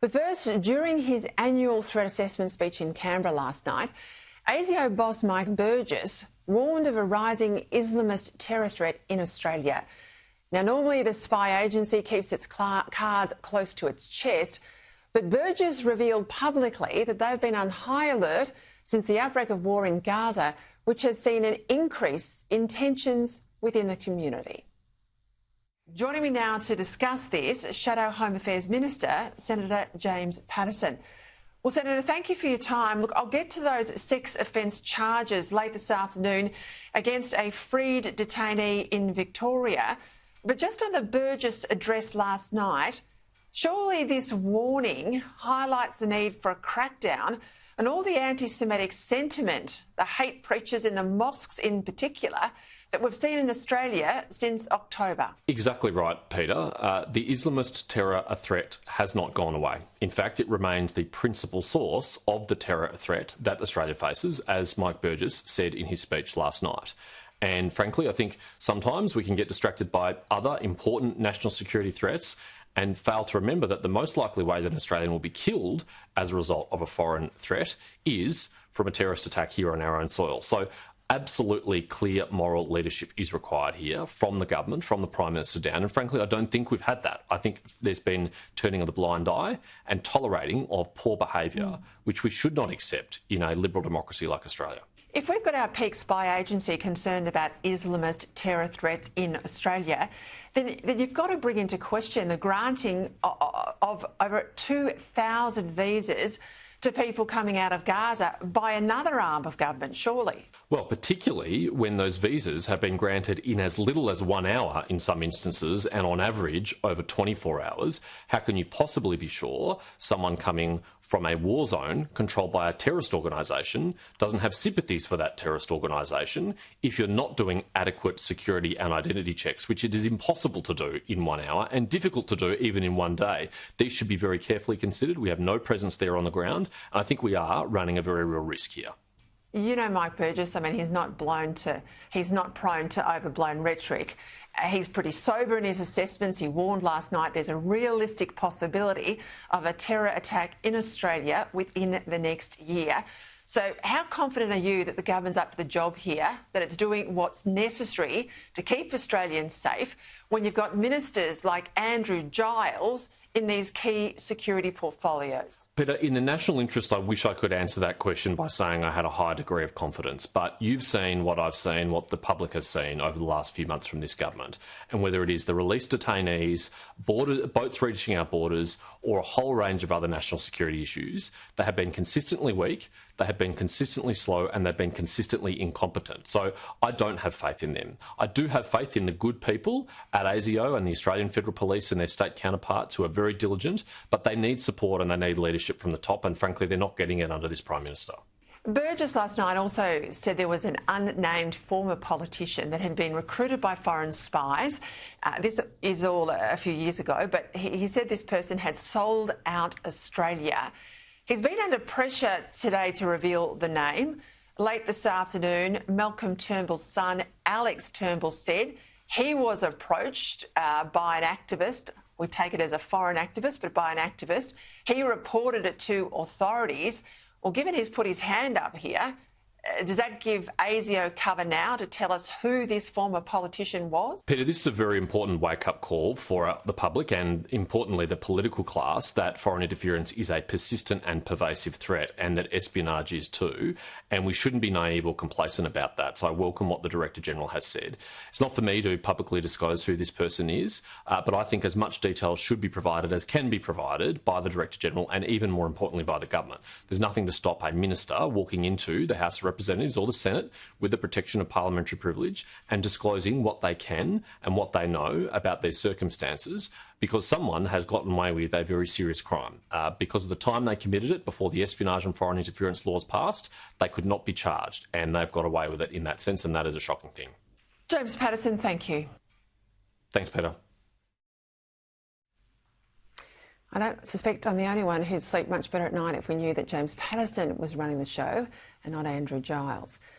But first, during his annual threat assessment speech in Canberra last night, ASIO boss Mike Burgess warned of a rising Islamist terror threat in Australia. Now, normally the spy agency keeps its cards close to its chest, but Burgess revealed publicly that they've been on high alert since the outbreak of war in Gaza, which has seen an increase in tensions within the community. Joining me now to discuss this, Shadow Home Affairs Minister, Senator James Paterson. Well, Senator, thank you for your time. Look, I'll get to those sex offence charges late this afternoon against a freed detainee in Victoria. But just on the Burgess address last night, surely this warning highlights the need for a crackdown and all the anti-Semitic sentiment, the hate preachers in the mosques in particular, that we've seen in Australia since October. Exactly right, Peter. The Islamist terror threat has not gone away. In fact, it remains the principal source of the terror threat that Australia faces, as Mike Burgess said in his speech last night. And frankly, I think sometimes we can get distracted by other important national security threats and fail to remember that the most likely way that an Australian will be killed as a result of a foreign threat is from a terrorist attack here on our own soil. So absolutely clear moral leadership is required here from the government, from the Prime Minister down. And frankly, I don't think we've had that. I think there's been turning of the blind eye and tolerating of poor behaviour, which we should not accept in a liberal democracy like Australia. If we've got our peak spy agency concerned about Islamist terror threats in Australia, then you've got to bring into question the granting of over 2,000 visas to people coming out of Gaza by another arm of government, surely. Well, particularly when those visas have been granted in as little as 1 hour in some instances and on average over 24 hours, how can you possibly be sure someone coming from a war zone controlled by a terrorist organisation doesn't have sympathies for that terrorist organisation if you're not doing adequate security and identity checks, which it is impossible to do in 1 hour and difficult to do even in 1 day. These should be very carefully considered. We have no presence there on the ground, and I think we are running a very real risk here. You know Mike Burgess, I mean, he's not prone to overblown rhetoric. He's pretty sober in his assessments. He warned last night there's a realistic possibility of a terror attack in Australia within the next year. So how confident are you that the government's up to the job here, that it's doing what's necessary to keep Australians safe when you've got ministers like Andrew Giles in these key security portfolios? Peter, in the national interest, I wish I could answer that question by saying I had a high degree of confidence. But you've seen what I've seen, what the public has seen over the last few months from this government. And whether it is the released detainees, boats reaching our borders, or a whole range of other national security issues, they have been consistently weak, they have been consistently slow, and they've been consistently incompetent. So I don't have faith in them. I do have faith in the good people at ASIO and the Australian Federal Police and their state counterparts who are very diligent, but they need support and they need leadership from the top, and frankly, they're not getting it under this Prime Minister. Burgess last night also said there was an unnamed former politician that had been recruited by foreign spies. This is all a few years ago, but he said this person had sold out Australia. He's been under pressure today to reveal the name. Late this afternoon, Malcolm Turnbull's son, Alex Turnbull, said he was approached by an activist. We take it as a foreign activist, but by an activist. He reported it to authorities. Well, given he's put his hand up here, does that give ASIO cover now to tell us who this former politician was? Peter, this is a very important wake-up call for the public and, importantly, the political class, that foreign interference is a persistent and pervasive threat, and that espionage is too, and we shouldn't be naive or complacent about that. So I welcome what the Director-General has said. It's not for me to publicly disclose who this person is, but I think as much detail should be provided as can be provided by the Director-General and even more importantly by the government. There's nothing to stop a minister walking into the House of Representatives or the Senate with the protection of parliamentary privilege and disclosing what they can and what they know about their circumstances, because someone has gotten away with a very serious crime. Because of the time they committed it before the espionage and foreign interference laws passed, they could not be charged, and they've got away with it in that sense, and that is a shocking thing. James Paterson, thank you. Thanks, Peter. I don't suspect I'm the only one who'd sleep much better at night if we knew that James Paterson was running the show and not Andrew Giles.